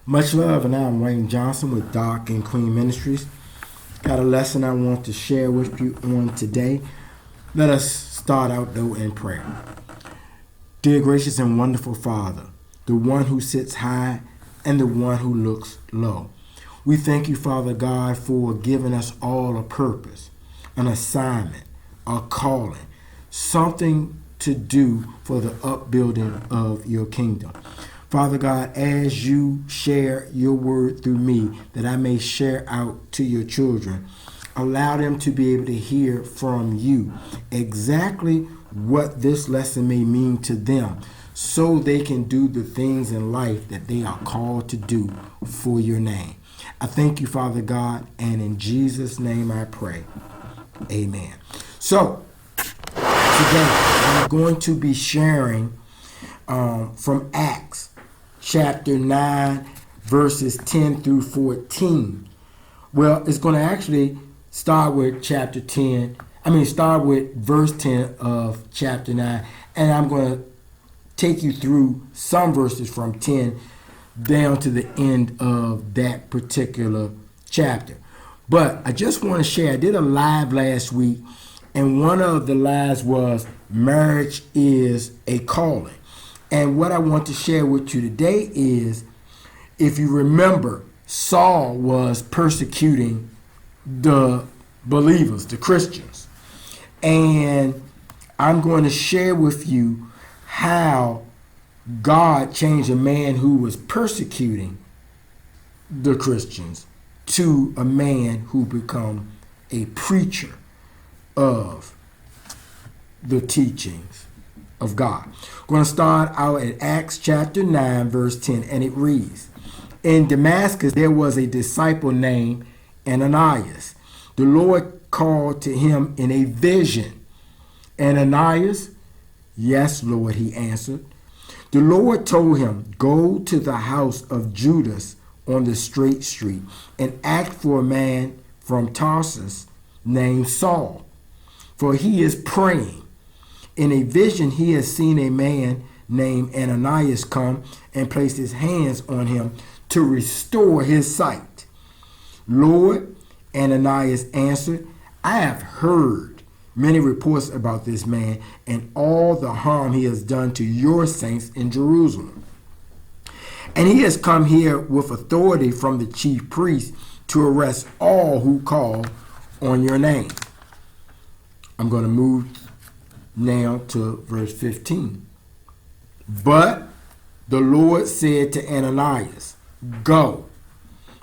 Much love, and I'm Wayne Johnson with Doc and Queen Ministries. Got a lesson I want to share with you on today. Let us start out though in prayer. Dear gracious and wonderful Father, the one who sits high and the one who looks low, we thank you, Father God, for giving us all a purpose, an assignment, a calling, something to do for the upbuilding of your kingdom. Father God, as you share your word through me, that I may share out to your children, allow them to be able to hear from you exactly what this lesson may mean to them, so they can do the things in life that they are called to do for your name. I thank you, Father God, and in Jesus' name I pray. Amen. So, today I'm going to be sharing from Acts chapter 9, verses 10 through 14. Well, it's going to actually start with start with verse 10 of chapter 9, and I'm going to take you through some verses from 10 down to the end of that particular chapter. But I just want to share, I did a live last week, and one of the lives was marriage is a calling. And what I want to share with you today is, if you remember, Saul was persecuting the believers, the Christians. And I'm going to share with you how God changed a man who was persecuting the Christians to a man who become a preacher of the teachings of God. We're going to start out at Acts chapter 9, verse 10, and it reads, In Damascus there was a disciple named Ananias. The Lord called to him in a vision. Ananias, yes, Lord, he answered. The Lord told him, Go to the house of Judas on the straight street and ask for a man from Tarsus named Saul, for he is praying. In a vision he has seen a man named Ananias come and place his hands on him to restore his sight. Lord, Ananias answered, I have heard many reports about this man and all the harm he has done to your saints in Jerusalem. And he has come here with authority from the chief priest to arrest all who call on your name. I'm going to move now to verse 15. But the Lord said to Ananias, Go.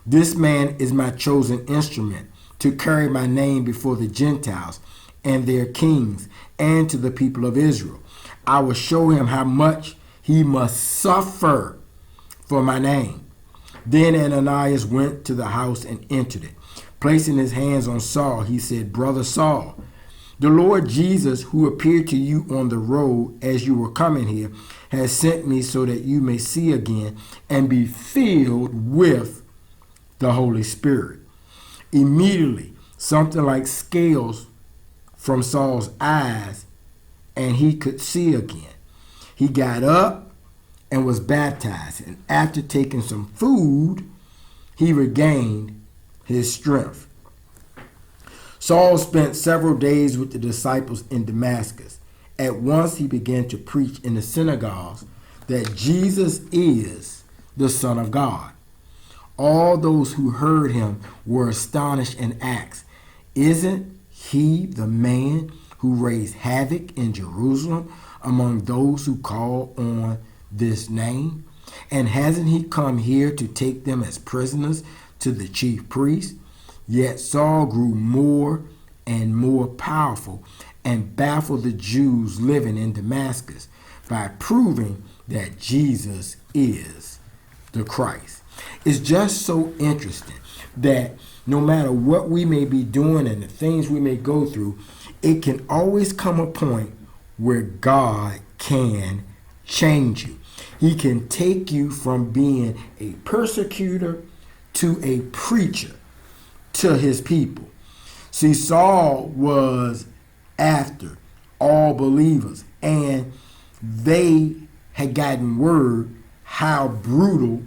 This man is my chosen instrument to carry my name before the Gentiles and their kings and to the people of Israel. I will show him how much he must suffer for my name. Then Ananias went to the house and entered it. Placing his hands on Saul, he said, Brother Saul, the Lord Jesus, who appeared to you on the road as you were coming here, has sent me so that you may see again and be filled with the Holy Spirit. Immediately, something like scales from Saul's eyes, and he could see again. He got up and was baptized, and after taking some food, he regained his strength. Saul spent several days with the disciples in Damascus. At once he began to preach in the synagogues that Jesus is the Son of God. All those who heard him were astonished and asked, Isn't he the man who raised havoc in Jerusalem among those who call on this name? And hasn't he come here to take them as prisoners to the chief priests? Yet Saul grew more and more powerful and baffled the Jews living in Damascus by proving that Jesus is the Christ. It's just so interesting that no matter what we may be doing and the things we may go through, it can always come a point where God can change you. He can take you from being a persecutor to a preacher to his people. See, Saul was after all believers, and they had gotten word how brutal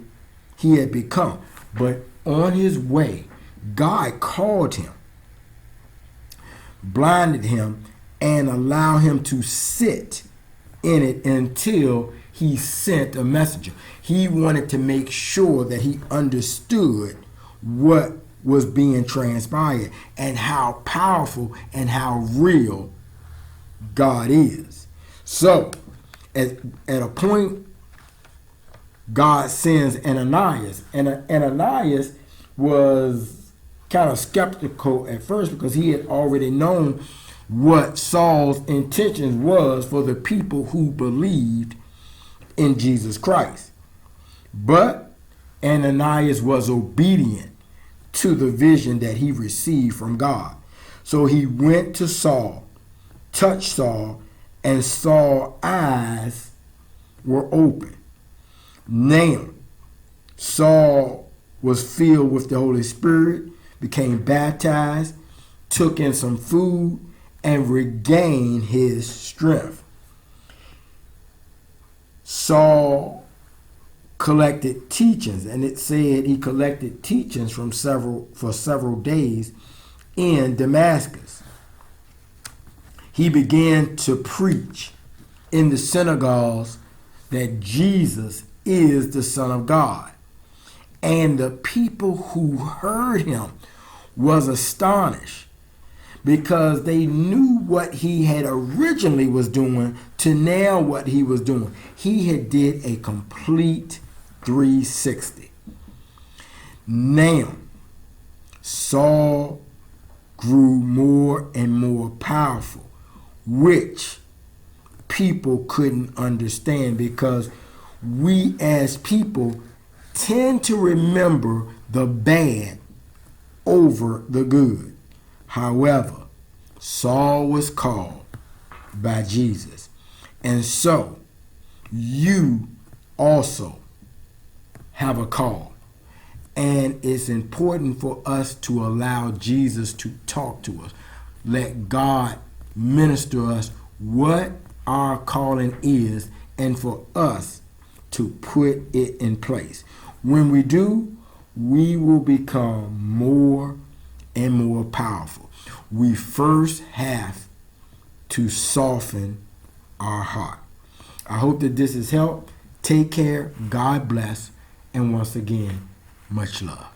he had become. But on his way, God called him, blinded him, and allowed him to sit in it until he sent a messenger. He wanted to make sure that he understood what was being transpired and how powerful and how real God is. So, at a point, God sends Ananias. And Ananias was kind of skeptical at first because he had already known what Saul's intentions was for the people who believed in Jesus Christ. But Ananias was obedient to the vision that he received from God. So he went to Saul, touched Saul, and Saul's eyes were open. Now, Saul was filled with the Holy Spirit, became baptized, took in some food, and regained his strength. Saul collected teachings, and it said he collected teachings for several days in Damascus. He began to preach in the synagogues that Jesus is the Son of God. And the people who heard him was astonished because they knew what he had originally was doing to now what he was doing. He had did a complete 360. Now, Saul grew more and more powerful, which people couldn't understand because we as people tend to remember the bad over the good. However, Saul was called by Jesus. And so you also have a call. And it's important for us to allow Jesus to talk to us. Let God minister us what our calling is and for us to put it in place. When we do, we will become more and more powerful. We first have to soften our heart. I hope that this has helped. Take care. God bless. And once again, much love.